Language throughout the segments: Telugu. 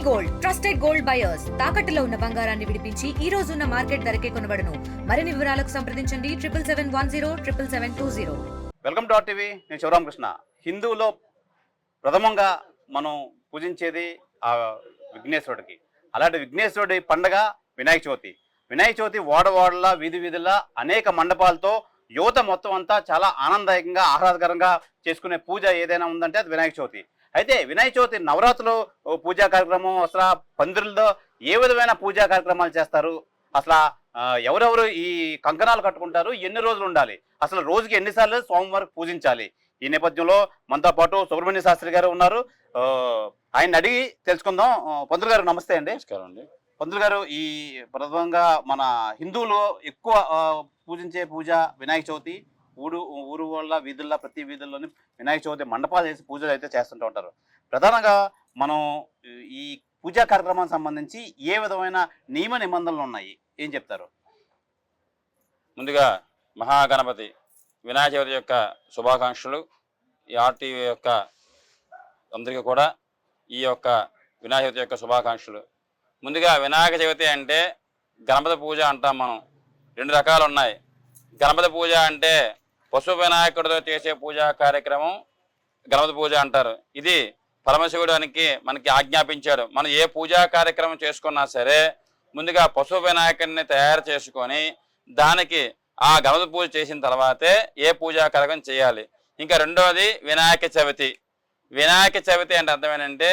గోల్డ్ ట్రస్టెడ్ గోల్డ్ బయర్స్ తాకట్టులో ఉన్న బంగారాన్ని విడిపించి ఈ రోజు ఉన్న మార్కెట్ ధరకే కొనబడును. మరిన్ని వివరాలకు సంప్రదించండి 77107720. Welcome to TV. నేను శివరామకృష్ణ. హిందువులో ప్రథమంగా మనం పూజించేది ఆ విఘ్నేశ్వరుడికి. అలాంటి విఘ్నేశ్వరుడి పండగ వినాయక చవితి. వినాయక చవితి వాడవాడల వీధి వీధుల అనేక మండపాలతో యువత మొత్తం అంతా చాలా ఆనందదాయకంగా ఆహ్లాదకరంగా చేసుకునే పూజ ఏదైనా ఉందంటే అది వినాయక చవితి. అయితే వినాయక చవితి నవరాత్రులు పూజా కార్యక్రమం, అసలు పందిరుల్లో ఏ విధమైన పూజా కార్యక్రమాలు చేస్తారు, అసలు ఎవరెవరు ఈ కంకణాలు కట్టుకుంటారు, ఎన్ని రోజులు ఉండాలి, అసలు రోజుకి ఎన్నిసార్లు స్వామివారికి పూజించాలి, ఈ నేపథ్యంలో మనతో పాటు సుబ్రహ్మణ్య శాస్త్రి గారు ఉన్నారు. ఆయన అడిగి తెలుసుకుందాం. పంతులు గారు నమస్తే అండి. నమస్కారం అండి. పంతులు గారు, ఈ ప్రథమంగా మన హిందువులు ఎక్కువ పూజించే పూజ వినాయక చవితి. ఊరు వాళ్ళ వీధుల్లో ప్రతి వీధుల్లోని వినాయక చవితి మండపాలు చేసి పూజలు అయితే చేస్తుంటూ ఉంటారు. ప్రధానంగా మనం ఈ పూజా కార్యక్రమానికి సంబంధించి ఏ విధమైన నియమ నిబంధనలు ఉన్నాయి, ఏం చెప్తారు? ముందుగా మహాగణపతి వినాయక చవితి యొక్క శుభాకాంక్షలు. ఈ ఆర్టీవీ యొక్క అందరికీ కూడా ఈ యొక్క వినాయక చవితి యొక్క శుభాకాంక్షలు. ముందుగా వినాయక చవితి అంటే గణపతి పూజ అంటాం మనం. రెండు రకాలు ఉన్నాయి. గణపతి పూజ అంటే పశు వినాయకుడితో చేసే పూజా కార్యక్రమం గణపతి పూజ అంటారు. ఇది పరమశివుడు మనకి ఆజ్ఞాపించాడు. మనం ఏ పూజా కార్యక్రమం చేసుకున్నా సరే ముందుగా పశు వినాయకుడిని తయారు చేసుకొని దానికి ఆ గణపతి పూజ చేసిన తర్వాతే ఏ పూజా కార్యక్రమం చేయాలి. ఇంకా రెండవది వినాయక చవితి. వినాయక చవితి అంటే అర్థమేంటంటే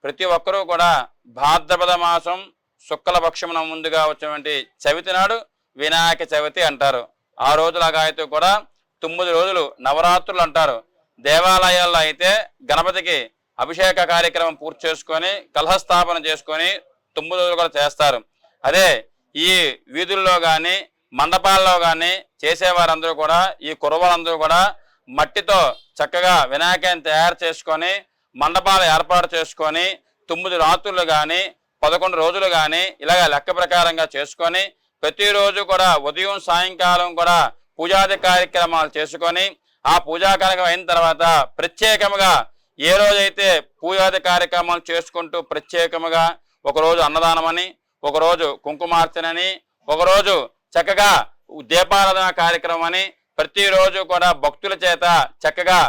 ప్రతి ఒక్కరూ కూడా భాద్రపద మాసం శుక్లపక్షమున ముందుగా వచ్చినటువంటి చవితి నాడు వినాయక చవితి అంటారు. ఆ రోజులాగా అయితే కూడా 9 రోజులు నవరాత్రులు అంటారు. దేవాలయాల్లో అయితే గణపతికి అభిషేక కార్యక్రమం పూర్తి చేసుకొని కలహస్థాపన చేసుకొని 9 రోజులు కూడా చేస్తారు. అదే ఈ వీధుల్లో కానీ మండపాల్లో కానీ చేసేవారందరూ కూడా ఈ కుర్రవాళ్ళందరూ కూడా మట్టితో చక్కగా వినాయకుని తయారు చేసుకొని మండపాలు ఏర్పాటు చేసుకొని 9 రాత్రులు కానీ 11 రోజులు కానీ ఇలాగ లెక్క ప్రకారంగా చేసుకొని ప్రతిరోజు కూడా ఉదయం సాయంకాలం కూడా పూజాది కార్యక్రమాలు చేసుకొని ఆ పూజా కార్యక్రమం అయిన తర్వాత ప్రత్యేకముగా ఏ రోజైతే పూజాది కార్యక్రమాలు చేసుకుంటూ ప్రత్యేకముగా ఒకరోజు అన్నదానమని, ఒకరోజు కుంకుమార్చనని, ఒకరోజు చక్కగా దీపారాధన కార్యక్రమం అని ప్రతిరోజు కూడా భక్తుల చేత చక్కగా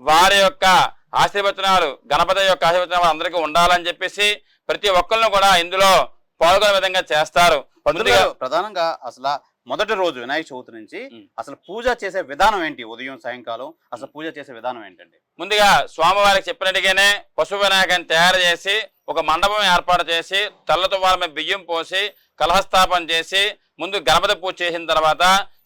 వారి యొక్క ఆశీర్వచనాలు గణపతి యొక్క ఆశీర్వచనాలు అందరికీ ఉండాలని చెప్పేసి ప్రతి ఒక్కరిని కూడా ఇందులో పాల్గొనే విధంగా చేస్తారు. ప్రధానంగా అసలు మొదటి రోజు వినాయక చవితి నుంచి అసలు పూజ చేసే విధానం ఏంటి? ఉదయం సాయంకాలం అసలు పూజ చేసే విధానం ఏంటండి? ముందుగా స్వామివారికి చెప్పినట్టుగానే పశు వినాయకుని తయారు చేసి ఒక మండపం ఏర్పాటు చేసి తెల్లతో వాళ్ళ మీద బియ్యం పోసి కలహస్థాపన చేసి ముందు గణపతి పూజ చేసిన తర్వాత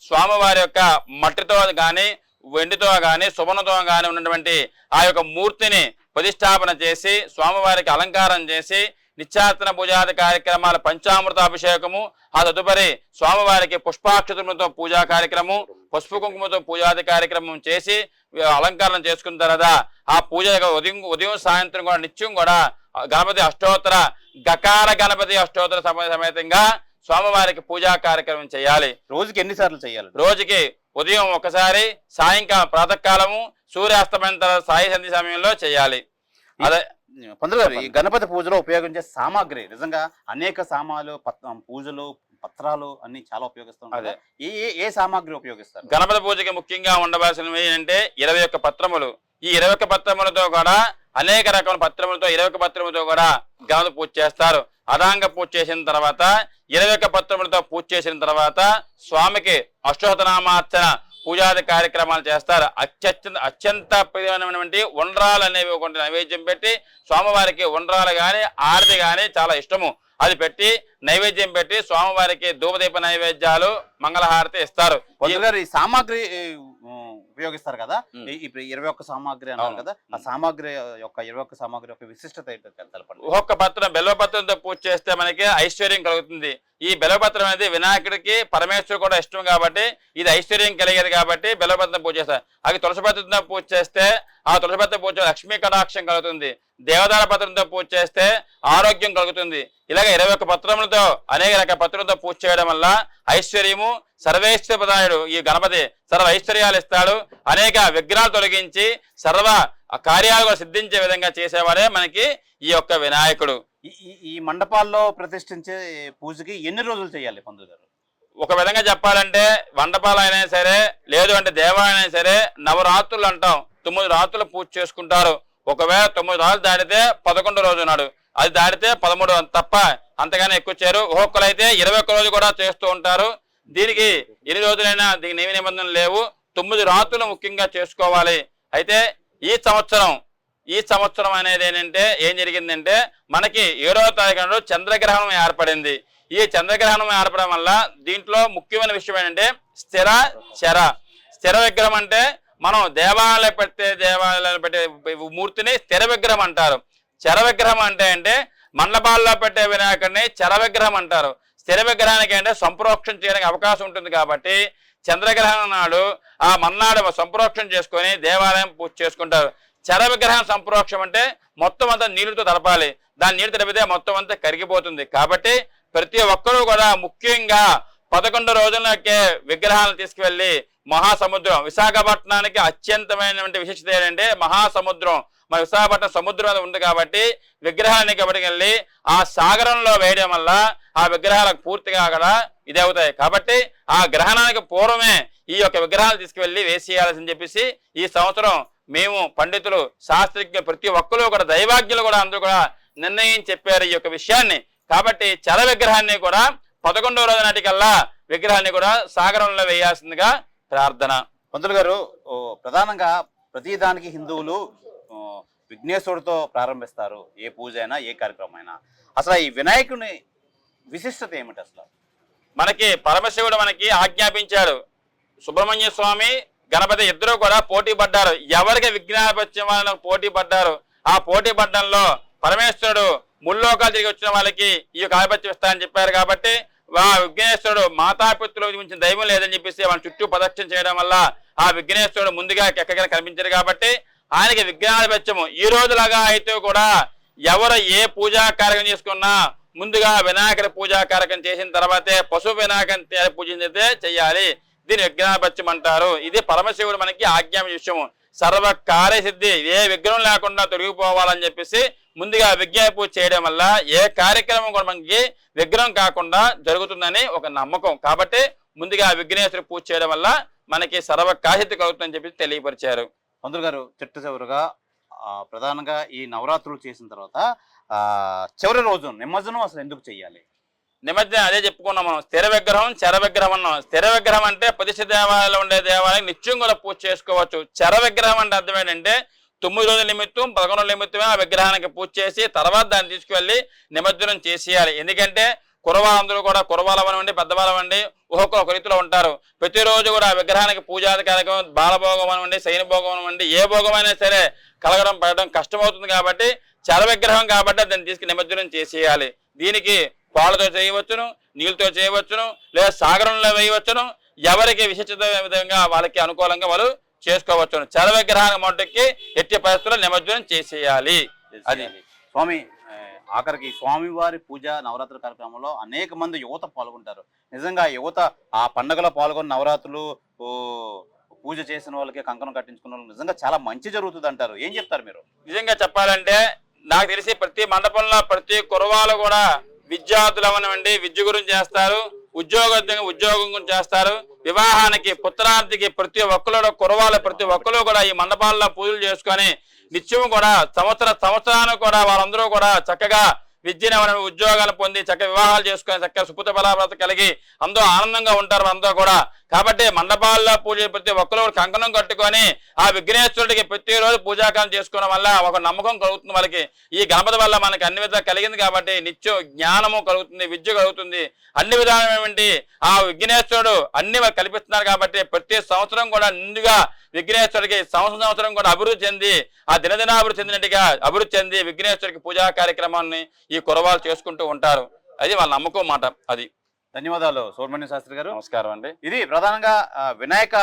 స్వామివారి యొక్క మట్టితో కానీ వెండితో కానీ సువర్ణతో కానీ ఉన్నటువంటి ఆ యొక్క మూర్తిని ప్రతిష్టాపన చేసి స్వామివారికి అలంకారం చేసి నిత్యార్చన పూజాది కార్యక్రమాల పంచామృత అభిషేకము, ఆ తదుపరి స్వామివారికి పుష్పాక్షతములతో పూజా కార్యక్రమం, పసుపు కుంకుమతో పూజాది కార్యక్రమం చేసి అలంకరణ చేసుకున్న తర్వాత ఆ పూజ ఉదయం సాయంత్రం కూడా నిత్యం కూడా గణపతి అష్టోత్తర గకార గణపతి అష్టోత్తర సమేతంగా స్వామివారికి పూజా కార్యక్రమం చేయాలి. రోజుకి ఎన్నిసార్లు చేయాలి? రోజుకి ఉదయం ఒకసారి, సాయంకాలం ప్రాతకాలము, సూర్యాస్తమైన తర్వాత సాయి సంధి సమయంలో చేయాలి. అదే పంతులు గారు, ఈ గణపతి పూజలో ఉపయోగించే సామాగ్రి నిజంగా అనేక సామాన్లు, పూజలు, పత్రాలు అన్ని చాలా ఉపయోగిస్తాం. ఏ సామాగ్రి ఉపయోగిస్తారు? గణపతి పూజకి ముఖ్యంగా ఉండవలసినవి ఏంటంటే 21 పత్రములు. ఈ 21 పత్రములతో కూడా అనేక రకాల పత్రములతో 21 పత్రములతో కూడా గణపతి పూజ చేస్తారు. అదాంగ పూజ చేసిన తర్వాత 21 పత్రములతో పూజ చేసిన తర్వాత స్వామికి అష్టోత్తరనామార్చన పూజాది కార్యక్రమాలు చేస్తారు. అత్యంత ప్రియమైనటువంటి ఉండ్రాలు అనేవి ఒక నైవేద్యం పెట్టి స్వామివారికి ఉండ్రాలు కానీ ఆరతి కానీ చాలా ఇష్టము. అది పెట్టి నైవేద్యం పెట్టి స్వామివారికి ధూపదీప నైవేద్యాలు మంగళహారతి ఇస్తారు. ఈ సామాగ్రి ఉపయోగిస్తారు కదా, ఇప్పుడు 21 సామాగ్రి అన్నారు కదా, ఆ సామాగ్రి యొక్క 21 సామాగ్రి యొక్క విశిష్టత తెలపండి. ఒక్కొక్క పత్రం బెల్లపత్రంతో పూజ చేస్తే మనకి ఐశ్వర్యం కలుగుతుంది. ఈ బెల్లపత్రం అనేది వినాయకుడికి పరమేశ్వరుడు కూడా ఇష్టం కాబట్టి ఇది ఐశ్వర్యం కలిగేది కాబట్టి బెల్లపత్రం పూజ చేస్తారు. అది తులసి పత్రంతో పూజ చేస్తే ఆ తులసి పత్రం పూజ లక్ష్మీ కటాక్షం కలుగుతుంది. దేవదార పత్రంతో పూజ చేస్తే ఆరోగ్యం కలుగుతుంది. ఇలాగ 21 పత్రములతో అనేక రకాల పత్రులతో పూజ చేయడం వల్ల ఐశ్వర్యము, సర్వేశ్వరప్రదాయుడు ఈ గణపతి సర్వ ఐశ్వర్యాలు ఇస్తాడు. అనేక విఘ్నాలు తొలగించి సర్వ కార్యాలు సిద్ధించే విధంగా చేసేవాడే మనకి ఈ యొక్క వినాయకుడు. ఈ మండపాల్లో ప్రతిష్ఠించే పూజకి ఎన్ని రోజులు చేయాలి పంతులు గారు? ఒక విధంగా చెప్పాలంటే మండపాలు అయినా సరే, లేదు అంటే దేవాలయం అయినా సరే, నవరాత్రులు అంటాం, 9 రాత్రులు పూజ చేసుకుంటారు. ఒకవేళ 9 రాత్రులు దాటితే 11 రోజు నాడు, అది దాటితే 13 తప్ప అంతగానే ఎక్కువ చేయరు. ఒక్కొక్కరు అయితే 21 రోజు కూడా చేస్తూ ఉంటారు. దీనికి ఎన్ని రోజులైనా దీనికి నియమ నిబంధనలు లేవు. 9 రాత్రులు ముఖ్యంగా చేసుకోవాలి. అయితే ఈ సంవత్సరం అనేది ఏంటంటే ఏం జరిగిందంటే, మనకి 7వ తారీఖు నాడు చంద్రగ్రహణం ఏర్పడింది. ఈ చంద్రగ్రహణం ఏర్పడడం వల్ల దీంట్లో ముఖ్యమైన విషయం ఏంటంటే స్థిర విగ్రహం అంటే మనం దేవాలయాలు పెట్టే మూర్తిని స్థిర విగ్రహం అంటారు. చర విగ్రహం అంటే మండపాల్లో పెట్టే వినాయకుడిని చర విగ్రహం అంటారు. స్థిర విగ్రహానికి అంటే సంప్రోక్షణ చేయడానికి అవకాశం ఉంటుంది కాబట్టి చంద్రగ్రహణం నాడు ఆ మన్నాడు సంప్రోక్షణ చేసుకొని దేవాలయం పూజ చేసుకుంటారు. చర విగ్రహం సంప్రోక్షం అంటే మొత్తం అంతా నీళ్ళతో తడపాలి. దాని నీళ్ళు తడిపితే మొత్తం అంతా కరిగిపోతుంది. కాబట్టి ప్రతి ఒక్కరూ కూడా ముఖ్యంగా 11 రోజులకే విగ్రహాలను తీసుకువెళ్ళి మహాసముద్రం, విశాఖపట్నానికి అత్యంతమైనటువంటి విశిష్టత ఏంటంటే మహాసముద్రం. మన విశాఖపట్నం సముద్రం ఉంది కాబట్టి విగ్రహానికి వెళ్ళి ఆ సాగరంలో వేయడం వల్ల ఆ విగ్రహాలకు పూర్తిగా అక్కడ ఇది అవుతాయి. కాబట్టి ఆ గ్రహణానికి పూర్వమే ఈ యొక్క విగ్రహాలు తీసుకువెళ్ళి వేసేయాలని చెప్పేసి ఈ సంవత్సరం మేము పండితులు, శాస్త్రజ్ఞులు, ప్రతి ఒక్కరు కూడా దైవాజ్ఞులు కూడా అందరూ కూడా నిర్ణయం చెప్పారు ఈ యొక్క విషయాన్ని. కాబట్టి చల విగ్రహాన్ని కూడా 11వ రోజు నాటికల్లా విగ్రహాన్ని కూడా సాగరంలో వేయాల్సిందిగా ప్రార్థన. పంతులు గారు, ప్రధానంగా ప్రతిదానికి హిందువులు విఘ్నేశ్వరుడితో ప్రారంభిస్తారు. ఏ పూజ అయినా, ఏ కార్యక్రమం అయినా. అసలు ఈ వినాయకుని విశిష్టత ఏమిటి? అసలు మనకి పరమశివుడు మనకి ఆజ్ఞాపించాడు. సుబ్రహ్మణ్య స్వామి, గణపతి ఇద్దరు కూడా పోటీ పడ్డారు. ఎవరికి విఘ్నాపత్యం పోటీ పడ్డారు. ఆ పోటీ పడ్డంలో పరమేశ్వరుడు ముల్లోకాలు తిరిగి వచ్చిన వాళ్ళకి ఈ యొక్క ఆధిపత్యం ఇస్తానని చెప్పారు. కాబట్టి విఘ్నేశ్వరుడు మాతాపిత్రుల గురించి దైవం లేదని చెప్పేసి మన చుట్టూ ప్రదక్షిణ చేయడం వల్ల ఆ విఘ్నేశ్వరుడు ముందుగా ఎక్కడికైనా కనిపించారు. కాబట్టి ఆయనకి విఘ్నాధిపత్యము. ఈ రోజులాగా అయితే కూడా ఎవరు ఏ పూజా కార్యక్రమం చేసుకున్నా ముందుగా వినాయకుడి పూజా కార్యక్రమం చేసిన తర్వాతే పశు వినాయకుని పూజించితే చెయ్యాలి. దీని విఘ్నాధిపత్యం అంటారు. ఇది పరమశివుడు మనకి ఆజ్ఞాప విషయము. సర్వ కార్యసిద్ధి, ఏ విఘ్నం లేకుండా తొలగిపోవాలని చెప్పేసి ముందుగా విజ్ఞాన పూజ చేయడం వల్ల ఏ కార్యక్రమం కూడా మనకి విఘ్నం కాకుండా జరుగుతుందని ఒక నమ్మకం. కాబట్టి ముందుగా విఘ్నేశ్వరి పూజ చేయడం వల్ల మనకి సర్వ కార్యసిద్ధి కలుగుతుందని చెప్పి తెలియపరిచారు. పంతులు గారు, చిట్ట చివరిగా ప్రధానంగా ఈ నవరాత్రులు చేసిన తర్వాత చివరి రోజు నిమజ్జనం అసలు ఎందుకు చెయ్యాలి? నిమజ్జనం అదే చెప్పుకున్నాం మనం. స్థిర విగ్రహం, చర విగ్రహం అన్నాం. స్థిర విగ్రహం అంటే ప్రతిష్ఠ దేవాలయంలో ఉండే దేవాలయం నిత్యం కూడా పూజ చేసుకోవచ్చు. చర విగ్రహం అంటే అర్థం ఏంటంటే 9 రోజుల నిమిత్తం 11 రోజుల నిమిత్తమే ఆ విగ్రహానికి పూజ చేసి తర్వాత దాన్ని తీసుకువెళ్ళి నిమజ్జనం చేసేయాలి. ఎందుకంటే కురవాళ్ళందరూ కూడా కురవాళ్ళవనండి, పెద్దవాళ్ళవండి, ఒక్కొక్క రీతిలో ఉంటారు. ప్రతిరోజు కూడా విగ్రహానికి పూజాది కార్యక్రమం, బాలభోగం అనండి, శయన భోగం అనండి, ఏ భోగమైనా సరే కలగడం పడడం కష్టమవుతుంది. కాబట్టి చర విగ్రహం కాబట్టి దాన్ని తీసుకుని నిమజ్జనం చేసేయాలి. దీనికి పాలతో చేయవచ్చును, నీళ్ళతో చేయవచ్చును, లేదా సాగరంలో వేయవచ్చును. ఎవరికి విశిష్టత విధంగా వాళ్ళకి అనుకూలంగా వాళ్ళు చేసుకోవచ్చును. చర విగ్రహానికి మొట్టకి ఎట్టి పరిస్థితుల్లో నిమజ్జనం చేసేయాలి. అది స్వామి, ఆఖరికి స్వామివారి పూజ నవరాత్రి కార్యక్రమంలో అనేక మంది యువత పాల్గొంటారు. నిజంగా యువత ఆ పండుగలో పాల్గొన్న నవరాత్రులు పూజ చేసిన వాళ్ళకి, కంకణం కట్టించుకున్న వాళ్ళకి నిజంగా చాలా మంచి జరుగుతుంది అంటారు. ఏం చెప్తారు మీరు? నిజంగా చెప్పాలంటే నాకు తెలిసి ప్రతి మండపంలో ప్రతి కురవాళ్ళు కూడా విద్యార్థులు అవనండి విద్య గురించి చేస్తారు, ఉద్యోగం గురించి చేస్తారు. వివాహానికి, పుత్రార్థికి ప్రతి ఒక్కరు కురవాళ్ళు ప్రతి ఒక్కరు కూడా ఈ మండపాల్లో పూజలు చేసుకొని నిత్యం కూడా సంవత్సరానికి కూడా వాళ్ళందరూ కూడా చక్కగా విద్యను ఉద్యోగాలు పొంది చక్కగా వివాహాలు చేసుకొని చక్కగా సుపుత బలాభ్రత కలిగి అందరూ ఆనందంగా ఉంటారు అందరూ కూడా. కాబట్టి మండపాల్లో పూజ ప్రతి ఒక్కరు కంకణం కట్టుకొని ఆ విఘ్నేశ్వరుడికి ప్రతిరోజు పూజాకారం చేసుకోవడం వల్ల ఒక నమ్మకం కలుగుతుంది వాళ్ళకి. ఈ గణపతి వల్ల మనకి అన్ని విధాలు కలిగింది కాబట్టి నిత్యం జ్ఞానము కలుగుతుంది, విద్య కలుగుతుంది. అన్ని విధాలైనటువంటి ఆ విఘ్నేశ్వరుడు అన్ని కల్పిస్తున్నారు. కాబట్టి ప్రతి సంవత్సరం కూడా నిండుగా విఘ్నేశ్వరుడికి సంవత్సరం కూడా అభివృద్ధి చెంది ఆ దినదినాభివృద్ధి చెందినట్టుగా అభివృద్ధి చెంది విఘ్నేశ్వరుడికి పూజా కార్యక్రమాన్ని ఈ కురవాళ్ళు చేసుకుంటూ ఉంటారు. అది వాళ్ళ నమ్మకం మాట. అది. ధన్యవాదాలు సుబ్రహ్మణ్య శాస్త్రి గారు. నమస్కారం అండి. ఇది ప్రధానంగా వినాయక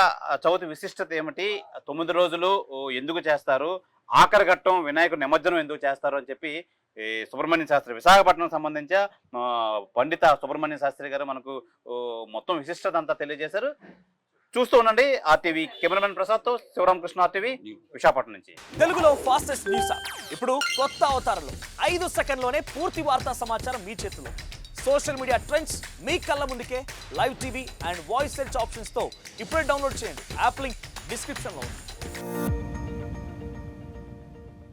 చవితి విశిష్టత ఏమిటి, 9 రోజులు ఎందుకు చేస్తారు, ఆఖరి ఘట్టం వినాయకుడు నిమజ్జనం ఎందుకు చేస్తారు అని చెప్పి సుబ్రహ్మణ్య శాస్త్రి, విశాఖపట్నం సంబంధించిన పండిత సుబ్రహ్మణ్య శాస్త్రి గారు మనకు మొత్తం విశిష్టత అంతా తెలియజేశారు. చూస్తూ ఉండండి ఆర్టీవీ. కెమెరామెన్ ప్రసాద్తో శివరామకృష్ణ, ఆర్టీవీ విశాఖపట్నం నుంచి. తెలుగులో ఫాస్టెస్ట్ న్యూస్ యాప్ ఇప్పుడు కొత్త అవతారంలో 5 సెకండ్లోనే పూర్తి వార్తా సమాచారం మీ చేతిలో. సోషల్ మీడియా ట్రెండ్స్ మీ కళ్ళ ముందుకే live TV and voice search options తో ఇప్పుడే డౌన్లోడ్ చేయండి. యాప్ లింక్ డిస్క్రిప్షన్లో ఉంది.